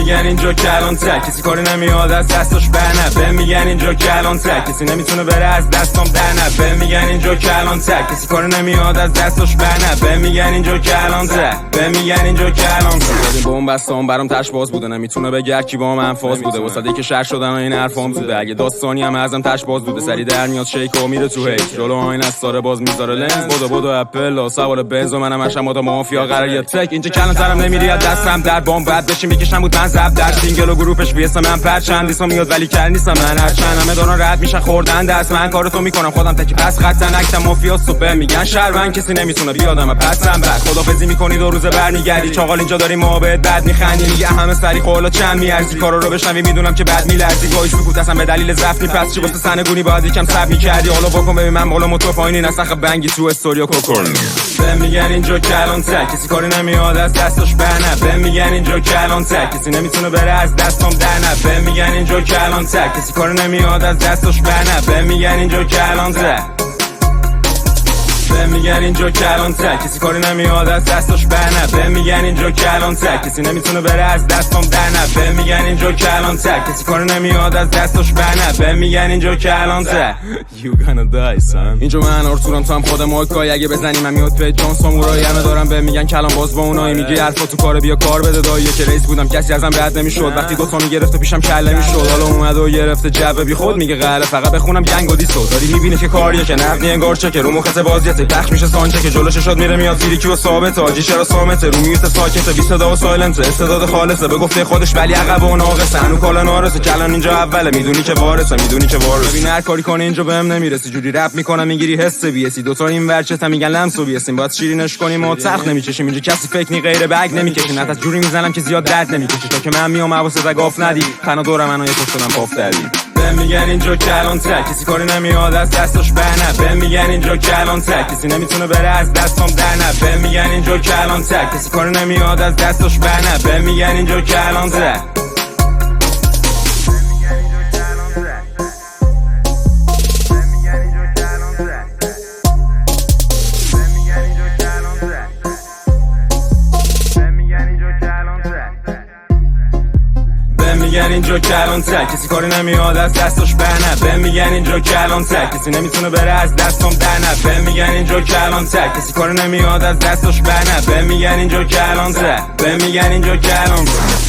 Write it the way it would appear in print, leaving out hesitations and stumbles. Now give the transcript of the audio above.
میگن اینجا کلان تر، کسی کاری نمیاد از دستاش برنه. به میگن اینجا کلان تر، کسی نمیتونه بره از دستام درنه. به میگن اینجا کلان تر، کسی کاری نمیاد از دستاش برنه. به میگن اینجا کلان تر، به میگن اینجا کلان تر. بمب بستم برام تش باز بوده، نمیتونه بگه کی با من فاز بوده. واسه که شهر شدن و این حرفام زوده، اگه داستانی هم ازم تش باز بوده. سری در میاد شیک و میره تو هیت، جلو آینه است داره باز میذاره لنز. بدو اپل سوار بنز و منم هشم با مافیا قرار تک. اینجا کلان ترم نمیری از دستم در بمب بعد بشین میکشم بود من زب در سینگل و گروپش ویس من پرچند دیسم میاد ولی کل نیستم من. هرچند همه دارن رد میشن خوردن دست من، کارتو میکنم خودم تکی پس خطن اکتم مافیا صبح میگن شهروند کسی نمیتونه بیادم پسم بعد خدافظی میکنی دو روز برمیگردی. چاقال اینجا داری محبت بعد میخندی میگه همه سری قولا چند میارزی. کارا رو بشنوی میدونم که بعد میلرزی. گاهی سکوت اصلا به دلیل ضعف پس چی واسه سنگونی باید یکم صبر میکردی. حالا واکن ببین من بالا موتور پایینی نسخ بنگی تو استوریا کوکورن. به میگن اینجا کلان تر، کسی کاری نمیاد از دستاش برنه. به میگن اینجا کلان تر، کسی نمیتونه بره از دستام درنه. به میگن اینجا کلان تر، کسی کاری نمیاد از دستاش برنه. به میگن اینجا کلان تر، به میگن اینجا کلان تر، کسی کاری نمیاد از دستاش برنه. به میگن اینجا کلان تر، کسی نمیتونه بره از دستام درنه. به میگن اینجا کلان تر، کسی کاری نمیاد از دستاش برنه. به میگن اینجا کلان تر. You gonna die son. اینجا من آرتورم تو هم خود مایکای، اگه بزنی من میاد پیج جان سامورایی. همه دارم به میگن کلان باز با اونایی. میگی حرفا تو کار بیا کار بده داییه که رئیس بودم کسی ازم رد نمیشد. وقتی دو تا میگرفته پیشم کله میشد، حالا اومد و گرفته جو بی خود میگه قهره فقط بخونم گنگ و دیسو. داری میبینی که کاریه که نقدی انگار چه که رو مخت بازیته پخش میشه سانچه که جلوش شاد میره میاد فیریکی و ثابت. آجی چرا سامته رو میوت ساکته بی صدا و سایلنت. استعداد خالصه به گفته خودش ولی عقب و ناقصه. هنو کالا نارسه کلان اینجا اوله میدونی که وارثه میدونی که وارثه. ببین هر کاری کنه اینجا بهم نمیرسی. جوری رپ میکنم میگیری حس بیسی. دو تا این ورچه میگن لمس و بیسیم باید شیرینش کنیم و تخت نمیچشیم. اینجا کسی فکر نی غیر بگ نمیکشی. نه از جوری میزنم که زیاد درد نمیکشی. تا که من میام حواست گاف ندی تنها دور منو یه پشت شدم پاف دردی. به میگن اینجا کلان تر، کسی کاری نمیاد از دستاش برنه. به میگن اینجا کلان تر، کسی نمیتونه بره از دستام درنه. به میگن اینجا کلان تر، کسی کاری نمیاد از دستاش برنه. به میگن اینجا کلان تر. میگن اینجا کلان تر، کسی کاری نمیاد از دستاش برنه. به میگن اینجا کلان تر، کسی نمیتونه بره از دستام درنه. به میگن اینجا کلان تر، کسی کاری نمیاد از دستاش برنه. به میگن اینجا کلان تر، به میگن اینجا کلان تر.